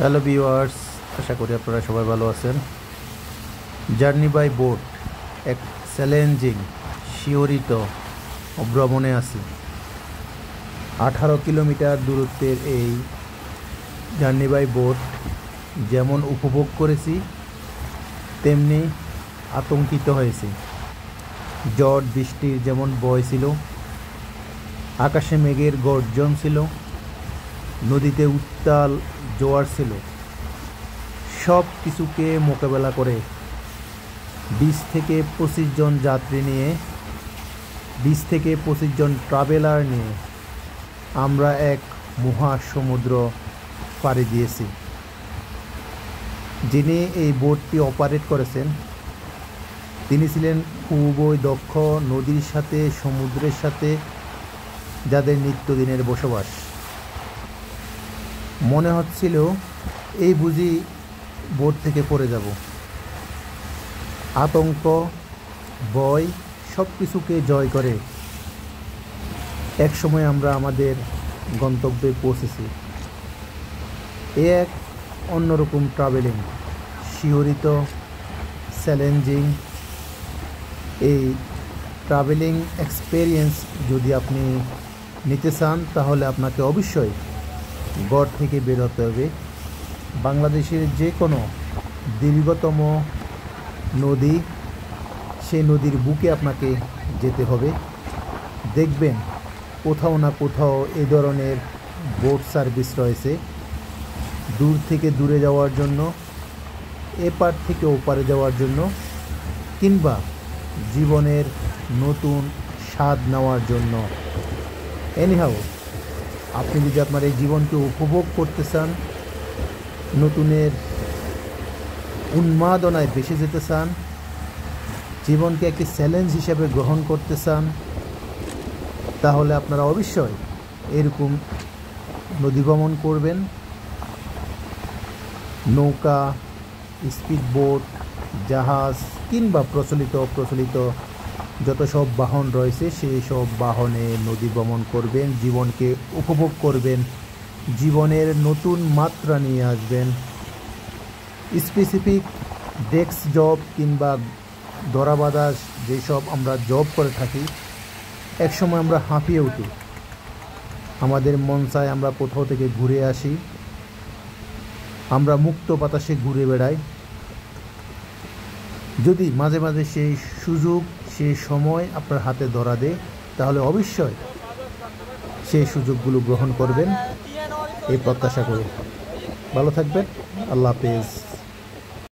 Hello viewers, আশা করি আপনারা সবাই ভালো আছেন। জার্নি বাই বোট এক চ্যালেঞ্জিং শিহরিত ভ্রমণে আছি। 18 কিলোমিটার দূরত্বের এই জার্নি বাই বোট যেমন উপভোগ করেছি তেমনি আতঙ্কিত হয়েছি। ঝড় বৃষ্টির যেমন ভয় ছিল, আকাশে মেঘের গর্জন ছিল, নদীতে উত্তাল জোয়ার ছিল। সব কিছুকে মোকাবেলা করে 20 থেকে 25 জন যাত্রী নিয়ে, 20 থেকে 25 জন ট্রাভেলার নিয়ে আমরা এক মহাসমুদ্র পাড়ি দিয়েছি। যিনি এই বোটটি অপারেট করেছেন তিনি ছিলেন খুবই দক্ষ, নদীর সাথে সমুদ্রের সাথে যাদের নিত্যদিনের বসবাস। মনে হচ্ছিল এই বুঝি বোট থেকে পড়ে যাব। আতঙ্ক, ভয় সব কিছুকে জয় করে এক সময় আমরা আমাদের গন্তব্যে পৌঁছেছি। এক অন্যরকম ট্রাভেলিং, শিহরিত, চ্যালেঞ্জিং এই ট্রাভেলিং এক্সপেরিয়েন্স যদি আপনি নিতে চান তাহলে আপনাকে অবশ্যই ঘর থেকে বের হতে হবে। বাংলাদেশের যে কোনো দীর্ঘতম নদী, সেই নদীর বুকে আপনাকে যেতে হবে। দেখবেন কোথাও না কোথাও এই ধরনের বোট সার্ভিস রয়েছে, দূর থেকে দূরে যাওয়ার জন্য, এপার থেকে ওপারে যাওয়ার জন্য, কিংবা জীবনের নতুন স্বাদ নেওয়ার জন্য। এনিহাউ, আপনি যদি আপনার এই জীবনকে উপভোগ করতে চান, নতুনের উন্মাদনায় বেসে যেতে চান, জীবনকে একটি চ্যালেঞ্জ হিসেবে গ্রহণ করতে চান, তাহলে আপনারা অবশ্যই এরকম নদী ভ্রমণ করবেন। নৌকা, স্পিড বোট, জাহাজ কিংবা প্রচলিত যত সব বাহন রয়েছে সেই সব বাহনে নদী ভ্রমণ করবেন, জীবনকে উপভোগ করবেন, জীবনের নতুন মাত্রা নিয়ে আসবেন। স্পেসিফিক ডেস্ক জব কিংবা দরাবাদা যেসব আমরা জব করে থাকি, একসময় আমরা হাঁপিয়ে উঠি, আমাদের মন চায় আমরা কোথাও থেকে ঘুরে আসি, আমরা মুক্ত বাতাসে ঘুরে বেড়াই। যদি মাঝে মাঝে সেই সুযোগ, সেই সময় আপনার হাতে ধরা দেয়, তাহলে অবশ্যই সেই সুযোগগুলো গ্রহণ করবেন এই প্রত্যাশা করে। ভালো থাকবেন। আল্লাহ হাফেজ।